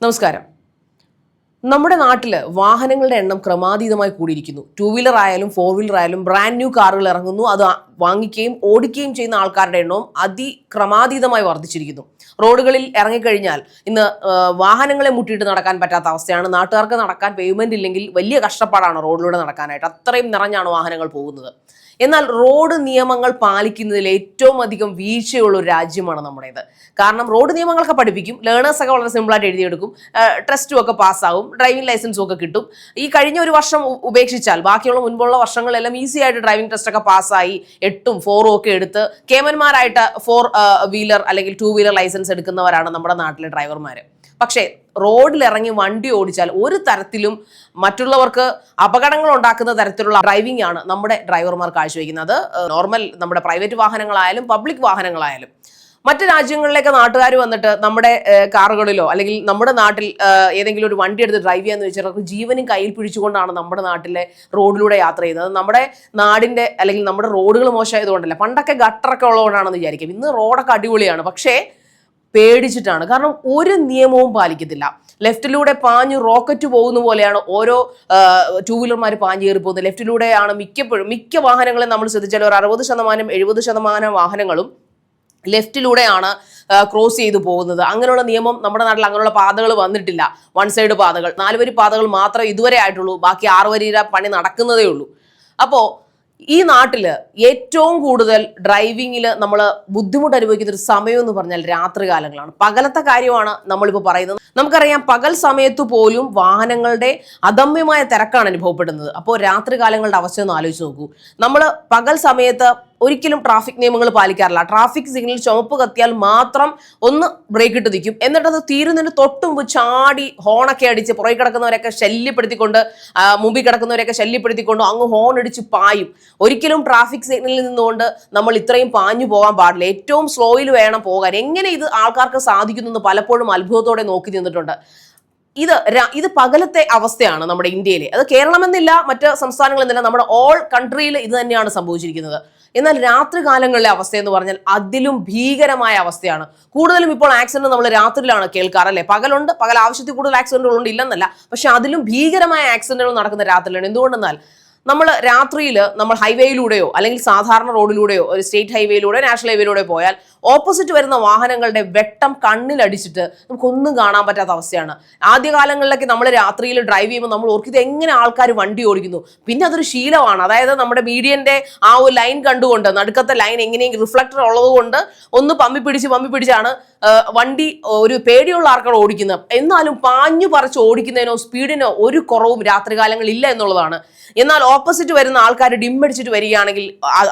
നമസ്കാരം. നമ്മുടെ നാട്ടിൽ വാഹനങ്ങളുടെ എണ്ണം ക്രമാതീതമായി കൂടിയിരിക്കുന്നു. 2 വീലർ ആയാലും 4 വീലർ ആയാലും ബ്രാൻഡ് ന്യൂ കാറുകൾ ഇറങ്ങുന്നു. അത് വാങ്ങിക്കുകയും ഓടിക്കുകയും ചെയ്യുന്ന ആൾക്കാരുടെ എണ്ണവും അതിക്രമാതീതമായി വർദ്ധിച്ചിരിക്കുന്നു. റോഡുകളിൽ ഇറങ്ങിക്കഴിഞ്ഞാൽ ഇന്ന് വാഹനങ്ങളെ മുട്ടിയിട്ട് നടക്കാൻ പറ്റാത്ത അവസ്ഥയാണ്. നാട്ടുകാർക്ക് നടക്കാൻ പേയ്മെന്റ് ഇല്ലെങ്കിൽ വലിയ കഷ്ടപ്പാടാണ് റോഡിലൂടെ നടക്കാനായിട്ട്. അത്രയും നിറഞ്ഞാണ് വാഹനങ്ങൾ പോകുന്നത്. എന്നാൽ റോഡ് നിയമങ്ങൾ പാലിക്കുന്നതിൽ ഏറ്റവും അധികം വീഴ്ചയുള്ള ഒരു രാജ്യമാണ് നമ്മുടേത്. കാരണം റോഡ് നിയമങ്ങളൊക്കെ പഠിപ്പിക്കും, ലേണേഴ്സൊക്കെ വളരെ സിമ്പിളായിട്ട് എഴുതിയെടുക്കും, ടെസ്റ്റും ഒക്കെ പാസ്സാവും, ഡ്രൈവിംഗ് ലൈസൻസും ഒക്കെ കിട്ടും. ഈ കഴിഞ്ഞ ഒരു വർഷം ഉപേക്ഷിച്ചാൽ ബാക്കിയുള്ള മുൻപുള്ള വർഷങ്ങളെല്ലാം ഈസി ആയിട്ട് ഡ്രൈവിംഗ് ടെസ്റ്റൊക്കെ പാസ്സായി 8ഉം 4ഉം ഒക്കെ എടുത്ത് കേമന്മാരായിട്ട് 4 വീലർ അല്ലെങ്കിൽ 2 വീലർ ലൈസൻസ് എടുക്കുന്നവരാണ് നമ്മുടെ നാട്ടിലെ ഡ്രൈവർമാർ. പക്ഷേ റോഡിലിറങ്ങി വണ്ടി ഓടിച്ചാൽ ഒരു തരത്തിലും മറ്റുള്ളവർക്ക് അപകടങ്ങൾ ഉണ്ടാക്കുന്ന തരത്തിലുള്ള ഡ്രൈവിംഗ് ആണ് നമ്മുടെ ഡ്രൈവർമാർ കാഴ്ചവെക്കുന്നത്. നോർമൽ നമ്മുടെ പ്രൈവറ്റ് വാഹനങ്ങളായാലും പബ്ലിക് വാഹനങ്ങളായാലും. മറ്റു രാജ്യങ്ങളിലേക്ക് നാട്ടുകാർ വന്നിട്ട് നമ്മുടെ കാറുകളിലോ അല്ലെങ്കിൽ നമ്മുടെ നാട്ടിൽ ഏതെങ്കിലും ഒരു വണ്ടി എടുത്ത് ഡ്രൈവ് ചെയ്യാന്ന് വെച്ചാൽ അവർക്ക് ജീവനും കയ്യിൽ പിടിച്ചുകൊണ്ടാണ് നമ്മുടെ നാട്ടിലെ റോഡിലൂടെ യാത്ര ചെയ്യുന്നത്. നമ്മുടെ നാടിന്റെ അല്ലെങ്കിൽ നമ്മുടെ റോഡുകൾ മോശമായതുകൊണ്ടല്ല. പണ്ടൊക്കെ ഗട്ടറൊക്കെ ഉള്ളതുകൊണ്ടാണെന്ന് വിചാരിക്കും. ഇന്ന് റോഡൊക്കെ അടിപൊളിയാണ്. പക്ഷേ പേടിച്ചിട്ടാണ്. കാരണം ഒരു നിയമവും പാലിക്കത്തില്ല. ലെഫ്റ്റിലൂടെ പാഞ്ഞു റോക്കറ്റ് പോകുന്ന പോലെയാണ് ഓരോ 2 വീലർമാർ പാഞ്ഞു കയറി പോകുന്നത്. ലെഫ്റ്റിലൂടെയാണ് മിക്ക വാഹനങ്ങളും നമ്മൾ ശ്രദ്ധിച്ചാൽ ഒരു 60% 70% വാഹനങ്ങളും ലെഫ്റ്റിലൂടെയാണ് ക്രോസ് ചെയ്തു പോകുന്നത്. അങ്ങനെയുള്ള നിയമം നമ്മുടെ നാട്ടിൽ അങ്ങനെയുള്ള പാതകൾ വന്നിട്ടില്ല. 1 സൈഡ് പാതകൾ, 4 വരി പാതകൾ മാത്രമേ ഇതുവരെ ആയിട്ടുള്ളൂ. ബാക്കി 6 വരിയുടെ പണി നടക്കുന്നതേ ഉള്ളൂ. അപ്പോൾ ഈ നാട്ടിൽ ഏറ്റവും കൂടുതൽ ഡ്രൈവിങ്ങിൽ നമ്മൾ ബുദ്ധിമുട്ട് അനുഭവിക്കുന്ന ഒരു സമയം എന്ന് പറഞ്ഞാൽ രാത്രി കാലങ്ങളാണ്. പകലത്തെ കാര്യമാണ് നമ്മളിപ്പോൾ പറയുന്നത്. നമുക്കറിയാം, പകൽ സമയത്ത് പോലും വാഹനങ്ങളുടെ അദമ്യമായ തിരക്കാണ് അനുഭവപ്പെടുന്നത്. അപ്പോൾ രാത്രി കാലങ്ങളുടെ അവസ്ഥ ഒന്ന് ആലോചിച്ച് നോക്കൂ. നമ്മൾ പകൽ സമയത്ത് ഒരിക്കലും ട്രാഫിക് നിയമങ്ങൾ പാലിക്കാറില്ല. ട്രാഫിക് സിഗ്നൽ ചുവപ്പ് കത്തിയാൽ മാത്രം ഒന്ന് ബ്രേക്ക് ഇട്ട് നിൽക്കും. എന്നിട്ടത് തീരുന്നതിന് തൊട്ടുമുമ്പ് ചാടി ഹോണൊക്കെ അടിച്ച് പുറകെ കിടക്കുന്നവരൊക്കെ ശല്യപ്പെടുത്തിക്കൊണ്ട് മുമ്പിൽ കിടക്കുന്നവരൊക്കെ ശല്യപ്പെടുത്തിക്കൊണ്ട് അങ്ങ് ഹോൺ അടിച്ച് പായും. ഒരിക്കലും ട്രാഫിക് സിഗ്നലിൽ നിന്നുകൊണ്ട് നമ്മൾ ഇത്രയും പാഞ്ഞു പോകാൻ പാടില്ല. ഏറ്റവും സ്ലോയിൽ വേണം പോകാൻ. എങ്ങനെ ഇത് ആൾക്കാർക്ക് സാധിക്കുന്നു പലപ്പോഴും അത്ഭുതത്തോടെ നോക്കി നിന്നിട്ടുണ്ട്. ഇത് പകലത്തെ അവസ്ഥയാണ് നമ്മുടെ ഇന്ത്യയിലെ. അത് കേരളമെന്നില്ല, മറ്റ് സംസ്ഥാനങ്ങളെന്നില്ല, നമ്മുടെ ഓൾ കൺട്രിയിൽ ഇത് തന്നെയാണ് സംഭവിച്ചിരിക്കുന്നത്. എന്നാൽ രാത്രി കാലങ്ങളിലെ അവസ്ഥ എന്ന് പറഞ്ഞാൽ അതിലും ഭീകരമായ അവസ്ഥയാണ്. കൂടുതലും ഇപ്പോൾ ആക്സിഡന്റ് നമ്മൾ രാത്രിയിലാണ് കേൾക്കാറല്ലേ. പകലുണ്ട്, പകൽ ആവശ്യത്തിൽ കൂടുതൽ ആക്സിഡന്റുകളുണ്ട്, ഇല്ലെന്നല്ല. പക്ഷെ അതിലും ഭീകരമായ ആക്സിഡന്റുകൾ നടക്കുന്ന രാത്രിയിലാണ്. എന്തുകൊണ്ടെന്നാൽ നമ്മൾ രാത്രിയിൽ നമ്മൾ ഹൈവേയിലൂടെയോ അല്ലെങ്കിൽ സാധാരണ റോഡിലൂടെയോ ഒരു സ്റ്റേറ്റ് ഹൈവേയിലൂടെ നാഷണൽ ഹൈവേയിലൂടെ പോയാൽ ഓപ്പോസിറ്റ് വരുന്ന വാഹനങ്ങളുടെ വെട്ടം കണ്ണിലടിച്ചിട്ട് നമുക്കൊന്നും കാണാൻ പറ്റാത്ത അവസ്ഥയാണ്. ആദ്യകാലങ്ങളിലൊക്കെ നമ്മൾ രാത്രിയിൽ ഡ്രൈവ് ചെയ്യുമ്പോൾ നമ്മൾ ഓർക്കിത് എങ്ങനെ ആൾക്കാർ വണ്ടി ഓടിക്കുന്നു. പിന്നെ അതൊരു ശീലമാണ്. അതായത് നമ്മുടെ മീഡിയന്റെ ആ ഒരു ലൈൻ കണ്ടുകൊണ്ട്, നടുക്കത്തെ ലൈൻ എങ്ങനെയെങ്കിലും റിഫ്ലക്ടർ ഉള്ളത് കൊണ്ട് ഒന്ന് പമ്മി പിടിച്ചാണ് വണ്ടി ഒരു പേടിയുള്ള ആൾക്കാർ ഓടിക്കുന്നത്. എന്നാലും പാഞ്ഞു പറിച്ച് ഓടിക്കുന്നതിനോ സ്പീഡിനോ ഒരു കുറവും രാത്രികാലങ്ങളിൽ ഇല്ല എന്നുള്ളതാണ്. എന്നാൽ ഓപ്പോസിറ്റ് വരുന്ന ആൾക്കാർ ഡിമ്മടിച്ചിട്ട് വരികയാണെങ്കിൽ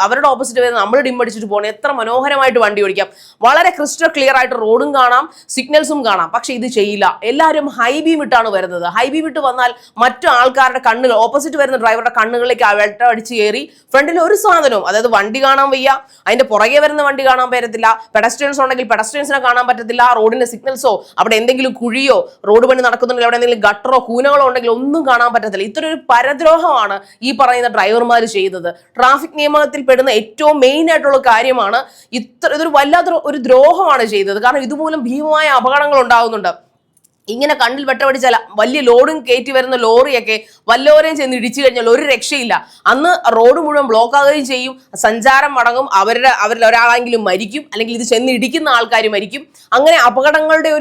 അവരുടെ ഓപ്പോസിറ്റ് വരുന്ന നമ്മൾ ഡിമ്മടിച്ചിട്ട് പോകണം. എത്ര മനോഹരമായിട്ട് വണ്ടി ഓടിക്കാം. വളരെ ക്രിസ്റ്റൽ ക്ലിയർ ആയിട്ട് റോഡും കാണാം, സിഗ്നൽസും കാണാം. പക്ഷെ ഇത് ചെയ്യില്ല. എല്ലാവരും ഹൈ ബീം ഇട്ടാണ് വരുന്നത്. ഹൈ ബീം ഇട്ട് വന്നാൽ മറ്റു ആൾക്കാരുടെ കണ്ണുകൾ, ഓപ്പോസിറ്റ് വരുന്ന ഡ്രൈവറുടെ കണ്ണുകളിലേക്ക് വെട്ടം അടിച്ച് കയറി ഫ്രണ്ടിൽ ഒരു സാധനവും, അതായത് വണ്ടി കാണാൻ വയ്യ, അതിന്റെ പുറകെ വരുന്ന വണ്ടി കാണാൻ പറ്റത്തില്ല, പെഡസ്ട്രിയൻസ് ഉണ്ടെങ്കിൽ പെഡസ്ട്രിയൻസിനെ കാണാൻ പറ്റത്തില്ല, റോഡിന്റെ സിഗ്നൽസോ അവിടെ എന്തെങ്കിലും കുഴിയോ റോഡ് പണി നടക്കുന്നുണ്ടെങ്കിൽ അവിടെ എന്തെങ്കിലും ഗട്ടറോ കൂനകളോ ഉണ്ടെങ്കിൽ ഒന്നും കാണാൻ പറ്റത്തില്ല. ഇത്രയൊരു പരദ്രോഹമാണ് ഈ പറയുന്ന ഡ്രൈവർമാർ ചെയ്യുന്നത്. ട്രാഫിക് നിയമത്തിൽ പെടുന്ന ഏറ്റവും മെയിൻ ആയിട്ടുള്ള കാര്യമാണ് ഇതൊരു വല്ലാത്ത ഒരു ദ്രോഹമാണ് ചെയ്തത്. കാരണം ഇതുമൂലം ഭീമമായ അപകടങ്ങൾ ഉണ്ടാകുന്നുണ്ട്. ഇങ്ങനെ കണ്ണിൽ വെട്ടമടിച്ചാൽ വലിയ ലോഡും കയറ്റി വരുന്ന ലോറിയൊക്കെ വല്ലവരെയും ചെന്ന് ഇടിച്ചു കഴിഞ്ഞാൽ ഒരു രക്ഷയില്ല. അന്ന് റോഡ് മുഴുവൻ ബ്ലോക്ക് ആകുകയും ചെയ്യും, സഞ്ചാരം മുടങ്ങും, അവരിൽ ഒരാളെങ്കിലും മരിക്കും, അല്ലെങ്കിൽ ഇത് ചെന്ന് ഇടിക്കുന്ന ആൾക്കാർ മരിക്കും. അങ്ങനെ അപകടങ്ങളുടെ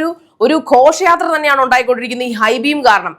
ഒരു ഘോഷയാത്ര തന്നെയാണ് ഉണ്ടായിക്കൊണ്ടിരിക്കുന്നത് ഈ ഹൈ ബീം കാരണം.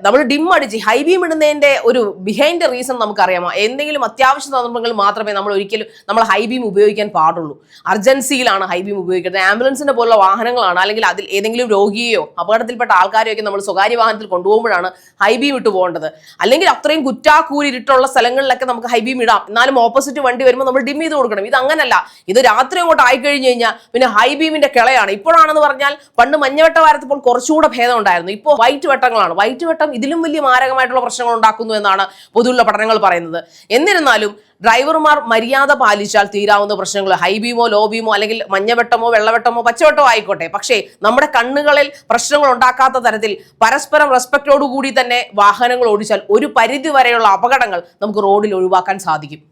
നമ്മൾ ഡിം അടിച്ച് ഹൈ ബീം ഇടുന്നതിന്റെ ഒരു ബിഹൈൻഡ് ദ റീസൺ നമുക്കറിയാമോ? എന്തെങ്കിലും അത്യാവശ്യ സന്ദർഭങ്ങളിൽ മാത്രമേ നമ്മൾ ഹൈ ബീം ഉപയോഗിക്കാൻ പാടുള്ളൂ. അർജൻസിയിലാണ് ഹൈ ബീം ഉപയോഗിക്കുന്നത്. ആംബുലൻസിന്റെ പോലുള്ള വാഹനങ്ങളാണ്, അല്ലെങ്കിൽ അതിൽ ഏതെങ്കിലും രോഗിയെയോ അപകടത്തിൽപ്പെട്ട ആൾക്കാരെയൊക്കെ നമ്മൾ സ്വകാര്യ വാഹനത്തിൽ കൊണ്ടുപോകുമ്പോഴാണ് ഹൈ ബീം ഇട്ട് പോകേണ്ടത്. അല്ലെങ്കിൽ അത്രയും കുറ്റാക്കൂരിട്ടുള്ള സ്ഥലങ്ങളിലൊക്കെ നമുക്ക് ഹൈ ബീം ഇടാം. എന്നാലും ഓപ്പോസിറ്റ് വണ്ടി വരുമ്പോൾ നമ്മൾ ഡിം ചെയ്ത് കൊടുക്കണം. ഇത് അങ്ങനല്ല. ഇത് രാത്രി അങ്ങോട്ട് ആയിക്കഴിഞ്ഞ് കഴിഞ്ഞാൽ പിന്നെ ഹൈ ബീമിന്റെ കിളയാണ്. ഇപ്പോഴാണെന്ന് പറഞ്ഞാൽ പണ്ട് മഞ്ഞവെട്ട വാരത്തപ്പോൾ കുറച്ചുകൂടെ ഭേദം ഉണ്ടായിരുന്നു. ഇപ്പോൾ വൈറ്റ് വെട്ടങ്ങളാണ്. വൈറ്റ് വെട്ടം ഇതിലും വലിയ മാരകമായിട്ടുള്ള പ്രശ്നങ്ങൾ ഉണ്ടാക്കുന്നു എന്നാണ് പൊതുവുള്ള പഠനങ്ങൾ പറയുന്നത്. എന്നിരുന്നാലും ഡ്രൈവർമാർ മര്യാദ പാലിച്ചാൽ തീരാവുന്ന പ്രശ്നങ്ങൾ ഹൈ ബീമോ ലോ ബീമോ അല്ലെങ്കിൽ മഞ്ഞവെട്ടമോ വെള്ളവെട്ടമോ പച്ചവെട്ടമോ ആയിക്കോട്ടെ, പക്ഷേ നമ്മുടെ കണ്ണുകളിൽ പ്രശ്നങ്ങൾ ഉണ്ടാക്കാത്ത തരത്തിൽ പരസ്പരം റെസ്പെക്റ്റോടുകൂടി തന്നെ വാഹനങ്ങൾ ഓടിച്ചാൽ ഒരു പരിധി വരെയുള്ള അപകടങ്ങൾ നമുക്ക് റോഡിൽ ഒഴിവാക്കാൻ സാധിക്കും.